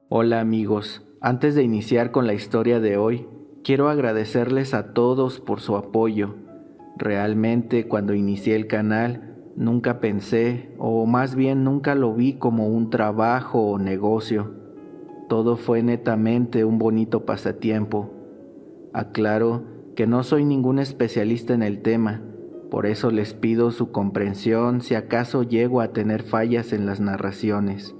Hola amigos, antes de iniciar con la historia de hoy, quiero agradecerles a todos por su apoyo. Realmente cuando inicié el canal, nunca pensé, o más bien nunca lo vi como un trabajo o negocio. Todo fue netamente un bonito pasatiempo. Aclaro que no soy ningún especialista en el tema, por eso les pido su comprensión si acaso llego a tener fallas en las narraciones.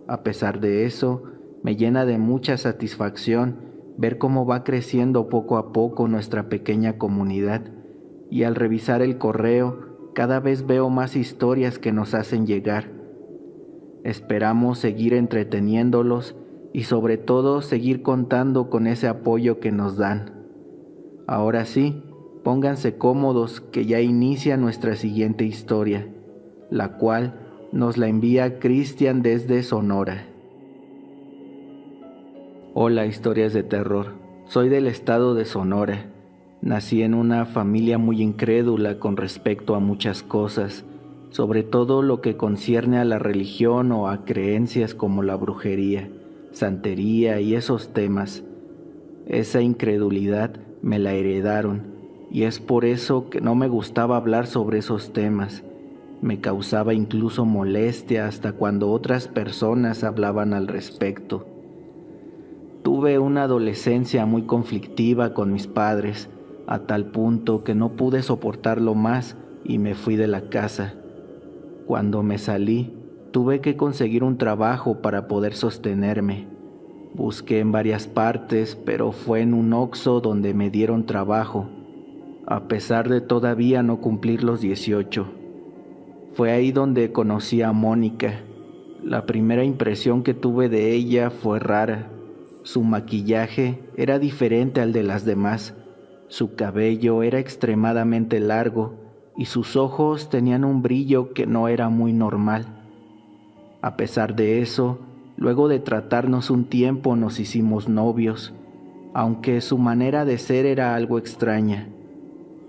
A pesar de eso, me llena de mucha satisfacción ver cómo va creciendo poco a poco nuestra pequeña comunidad, y al revisar el correo, cada vez veo más historias que nos hacen llegar. Esperamos seguir entreteniéndolos y sobre todo seguir contando con ese apoyo que nos dan. Ahora sí, pónganse cómodos que ya inicia nuestra siguiente historia, la cual nos la envía Cristian desde Sonora. Hola, historias de terror. Soy del estado de Sonora. Nací en una familia muy incrédula con respecto a muchas cosas, sobre todo lo que concierne a la religión o a creencias como la brujería, santería y esos temas. Esa incredulidad me la heredaron y es por eso que no me gustaba hablar sobre esos temas. Me causaba incluso molestia hasta cuando otras personas hablaban al respecto. Tuve una adolescencia muy conflictiva con mis padres, a tal punto que no pude soportarlo más y me fui de la casa. Cuando me salí, tuve que conseguir un trabajo para poder sostenerme. Busqué en varias partes, pero fue en un Oxxo donde me dieron trabajo, a pesar de todavía no cumplir los 18. Fue ahí donde conocí a Mónica. La primera impresión que tuve de ella fue rara. Su maquillaje era diferente al de las demás. Su cabello era extremadamente largo y sus ojos tenían un brillo que no era muy normal. A pesar de eso, luego de tratarnos un tiempo nos hicimos novios, aunque su manera de ser era algo extraña.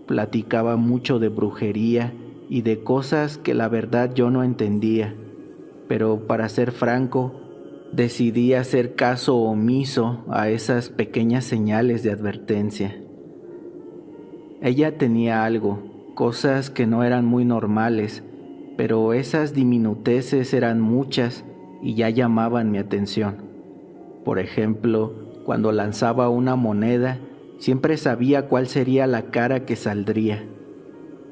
Platicaba mucho de brujería y de cosas que la verdad yo no entendía, pero para ser franco, decidí hacer caso omiso a esas pequeñas señales de advertencia. Ella tenía algo, cosas que no eran muy normales, pero esas diminuteces eran muchas y ya llamaban mi atención. Por ejemplo, cuando lanzaba una moneda, siempre sabía cuál sería la cara que saldría.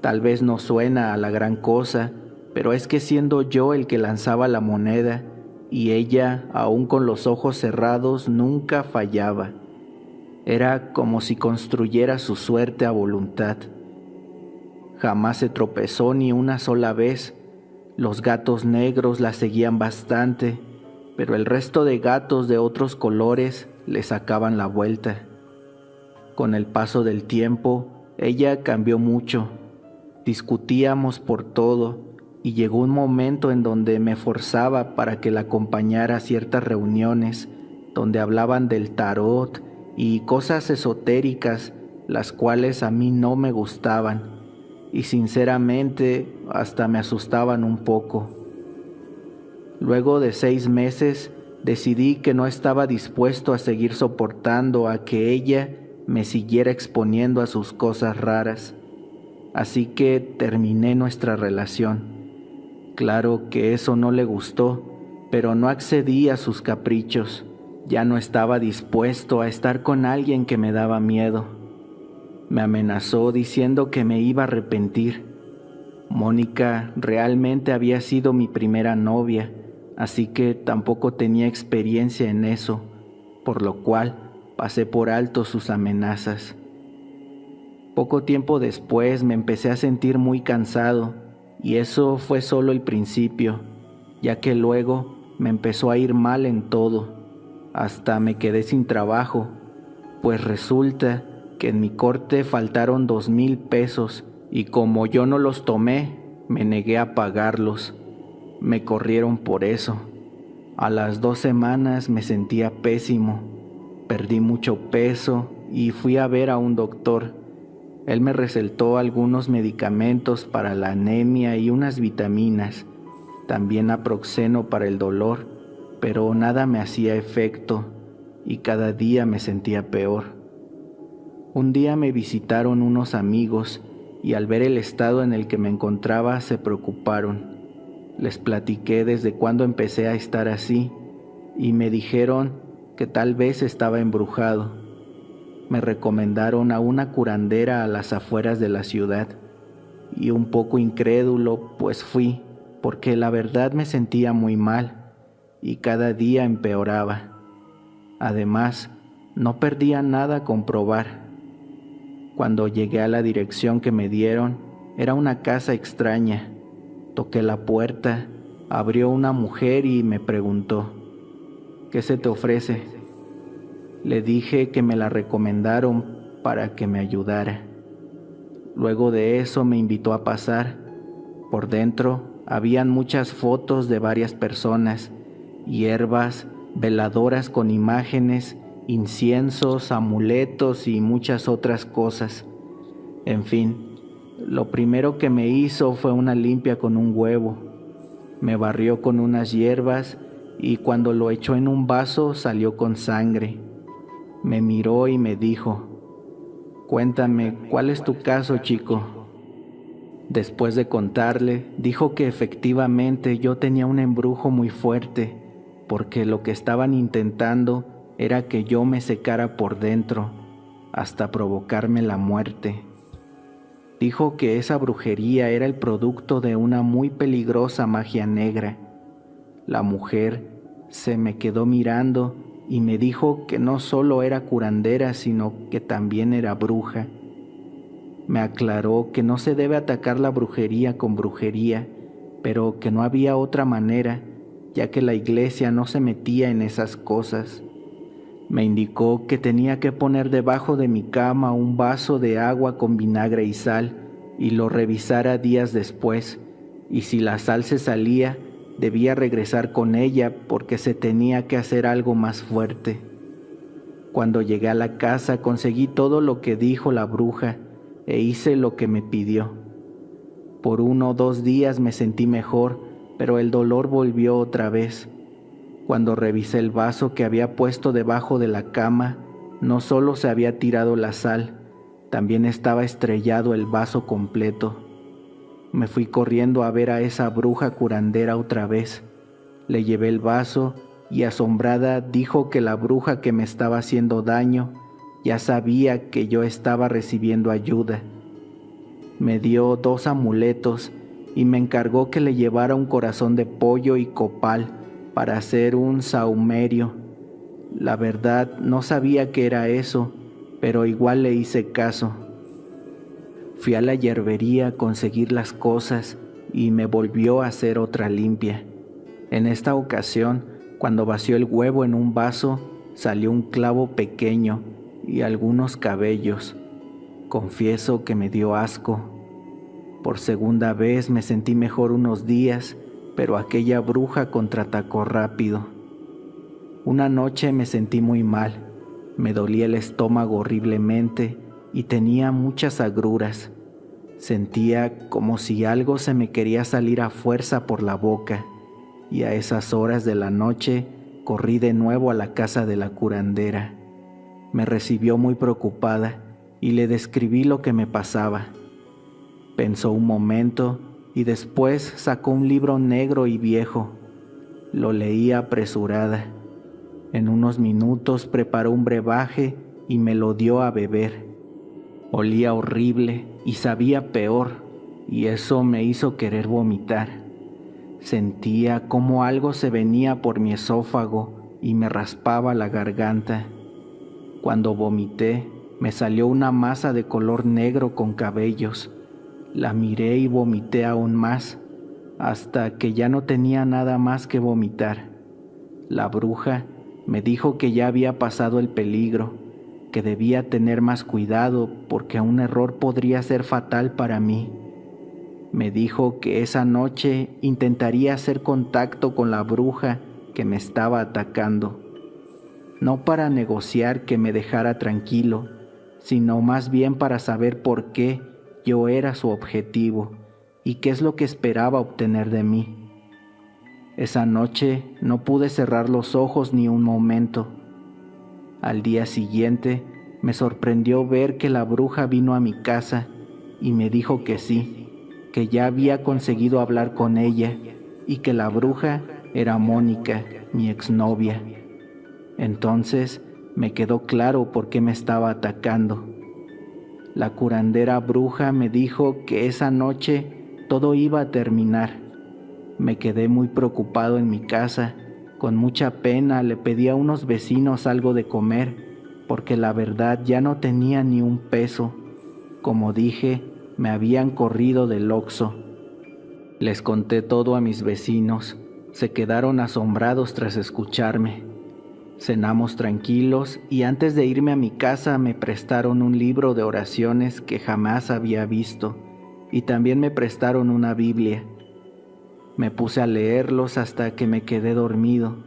Tal vez no suena a la gran cosa, pero es que siendo yo el que lanzaba la moneda, y ella, aún con los ojos cerrados, nunca fallaba. Era como si construyera su suerte a voluntad. Jamás se tropezó ni una sola vez. Los gatos negros la seguían bastante, pero el resto de gatos de otros colores le sacaban la vuelta. Con el paso del tiempo, ella cambió mucho. Discutíamos por todo y llegó un momento en donde me forzaba para que la acompañara a ciertas reuniones donde hablaban del tarot y cosas esotéricas, las cuales a mí no me gustaban y sinceramente hasta me asustaban un poco. Luego de 6 meses decidí que no estaba dispuesto a seguir soportando a que ella me siguiera exponiendo a sus cosas raras. Así que terminé nuestra relación. Claro que eso no le gustó, pero no accedí a sus caprichos. Ya no estaba dispuesto a estar con alguien que me daba miedo. Me amenazó diciendo que me iba a arrepentir. Mónica realmente había sido mi primera novia, así que tampoco tenía experiencia en eso, por lo cual pasé por alto sus amenazas. Poco tiempo después me empecé a sentir muy cansado y eso fue solo el principio, ya que luego me empezó a ir mal en todo. Hasta me quedé sin trabajo, pues resulta que en mi corte faltaron 2,000 pesos y como yo no los tomé, me negué a pagarlos. Me corrieron por eso. A las 2 semanas me sentía pésimo, perdí mucho peso y fui a ver a un doctor. Él me recetó algunos medicamentos para la anemia y unas vitaminas, también naproxeno para el dolor, pero nada me hacía efecto y cada día me sentía peor. Un día me visitaron unos amigos y al ver el estado en el que me encontraba se preocuparon. Les platiqué desde cuándo empecé a estar así y me dijeron que tal vez estaba embrujado. Me recomendaron a una curandera a las afueras de la ciudad y un poco incrédulo pues fui, porque la verdad me sentía muy mal y cada día empeoraba. Además, no perdía nada con probar. Cuando llegué a la dirección que me dieron, era una casa extraña. Toqué la puerta, abrió una mujer y me preguntó: ¿qué se te ofrece? Le dije que me la recomendaron para que me ayudara. Luego de eso me invitó a pasar. Por dentro habían muchas fotos de varias personas, hierbas, veladoras con imágenes, inciensos, amuletos y muchas otras cosas. En fin, lo primero que me hizo fue una limpia con un huevo. Me barrió con unas hierbas y cuando lo echó en un vaso salió con sangre. Me miró y me dijo: cuéntame, ¿cuál es tu caso, chico? Después de contarle, dijo que efectivamente yo tenía un embrujo muy fuerte, porque lo que estaban intentando era que yo me secara por dentro, hasta provocarme la muerte. Dijo que esa brujería era el producto de una muy peligrosa magia negra. La mujer se me quedó mirando y me dijo que no solo era curandera, sino que también era bruja. Me aclaró que no se debe atacar la brujería con brujería, pero que no había otra manera, ya que la iglesia no se metía en esas cosas. Me indicó que tenía que poner debajo de mi cama un vaso de agua con vinagre y sal y lo revisara días después, y si la sal se salía, debía regresar con ella porque se tenía que hacer algo más fuerte. Cuando llegué a la casa conseguí todo lo que dijo la bruja e hice lo que me pidió. Por 1 o 2 días me sentí mejor, pero el dolor volvió otra vez. Cuando revisé el vaso que había puesto debajo de la cama, no solo se había tirado la sal, también estaba estrellado el vaso completo. Me fui corriendo a ver a esa bruja curandera otra vez. Le llevé el vaso y asombrada dijo que la bruja que me estaba haciendo daño ya sabía que yo estaba recibiendo ayuda. Me dio 2 amuletos y me encargó que le llevara un corazón de pollo y copal para hacer un sahumerio. La verdad no sabía qué era eso, pero igual le hice caso. Fui a la hierbería a conseguir las cosas y me volvió a hacer otra limpia. En esta ocasión, cuando vació el huevo en un vaso, salió un clavo pequeño y algunos cabellos. Confieso que me dio asco. Por segunda vez me sentí mejor unos días, pero aquella bruja contraatacó rápido. Una noche me sentí muy mal, me dolía el estómago horriblemente y tenía muchas agruras. Sentía como si algo se me quería salir a fuerza por la boca, y a esas horas de la noche corrí de nuevo a la casa de la curandera. Me recibió muy preocupada y le describí lo que me pasaba. Pensó un momento y después sacó un libro negro y viejo. Lo leí apresurada. En unos minutos preparó un brebaje y me lo dio a beber. Olía horrible y sabía peor, y eso me hizo querer vomitar. Sentía como algo se venía por mi esófago y me raspaba la garganta. Cuando vomité, me salió una masa de color negro con cabellos. La miré y vomité aún más, hasta que ya no tenía nada más que vomitar. La bruja me dijo que ya había pasado el peligro, que debía tener más cuidado porque un error podría ser fatal para mí. Me dijo que esa noche intentaría hacer contacto con la bruja que me estaba atacando, no para negociar que me dejara tranquilo, sino más bien para saber por qué yo era su objetivo y qué es lo que esperaba obtener de mí. Esa noche no pude cerrar los ojos ni un momento. Al día siguiente me sorprendió ver que la bruja vino a mi casa y me dijo que sí, que ya había conseguido hablar con ella y que la bruja era Mónica, mi exnovia. Entonces me quedó claro por qué me estaba atacando. La curandera bruja me dijo que esa noche todo iba a terminar. Me quedé muy preocupado en mi casa. Con mucha pena le pedí a unos vecinos algo de comer, porque la verdad ya no tenía ni un peso. Como dije, me habían corrido del Oxxo. Les conté todo a mis vecinos. Se quedaron asombrados tras escucharme. Cenamos tranquilos y antes de irme a mi casa me prestaron un libro de oraciones que jamás había visto y también me prestaron una Biblia. Me puse a leerlos hasta que me quedé dormido.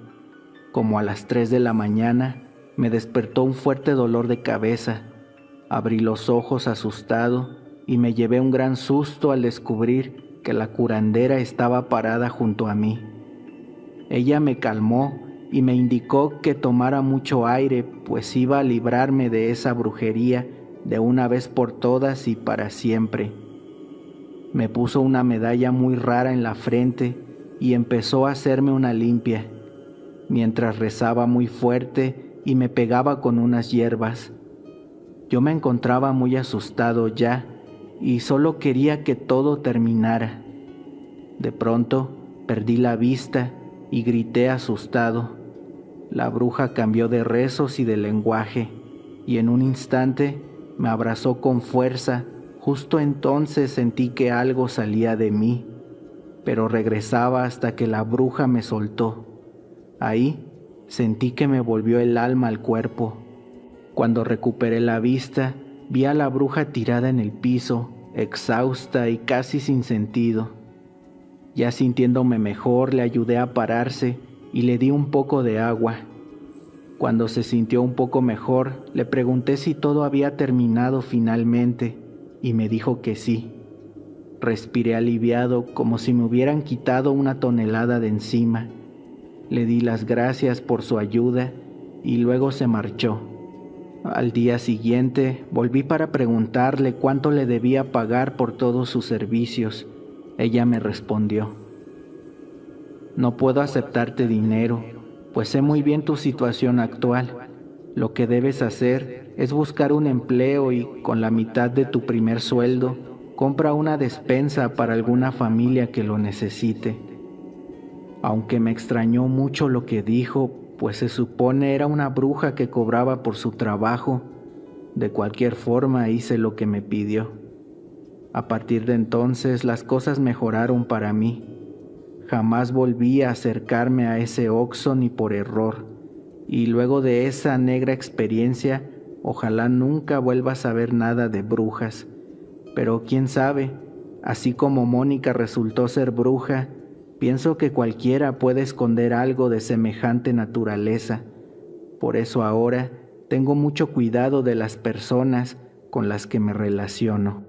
Como a las 3 de la mañana me despertó un fuerte dolor de cabeza. Abrí los ojos asustado y me llevé un gran susto al descubrir que la curandera estaba parada junto a mí. Ella me calmó y me indicó que tomara mucho aire, pues iba a librarme de esa brujería de una vez por todas y para siempre. Me puso una medalla muy rara en la frente y empezó a hacerme una limpia, mientras rezaba muy fuerte y me pegaba con unas hierbas. Yo me encontraba muy asustado ya y solo quería que todo terminara. De pronto perdí la vista y grité asustado. La bruja cambió de rezos y de lenguaje, y en un instante me abrazó con fuerza. Justo entonces sentí que algo salía de mí, pero regresaba hasta que la bruja me soltó. Ahí sentí que me volvió el alma al cuerpo. Cuando recuperé la vista, vi a la bruja tirada en el piso, exhausta y casi sin sentido. Ya sintiéndome mejor, le ayudé a pararse y le di un poco de agua. Cuando se sintió un poco mejor, le pregunté si todo había terminado finalmente y me dijo que sí. Respiré aliviado, como si me hubieran quitado una tonelada de encima. Le di las gracias por su ayuda y luego se marchó. Al día siguiente volví para preguntarle cuánto le debía pagar por todos sus servicios. Ella me respondió: no puedo aceptarte dinero, pues sé muy bien tu situación actual. Lo que debes hacer es buscar un empleo y con la mitad de tu primer sueldo, compra una despensa para alguna familia que lo necesite. Aunque me extrañó mucho lo que dijo, pues se supone era una bruja que cobraba por su trabajo, de cualquier forma hice lo que me pidió. A partir de entonces las cosas mejoraron para mí. Jamás volví a acercarme a ese Oxxo ni por error, y luego de esa negra experiencia, ojalá nunca vuelva a saber nada de brujas. Pero quién sabe, así como Mónica resultó ser bruja, pienso que cualquiera puede esconder algo de semejante naturaleza. Por eso ahora tengo mucho cuidado de las personas con las que me relaciono.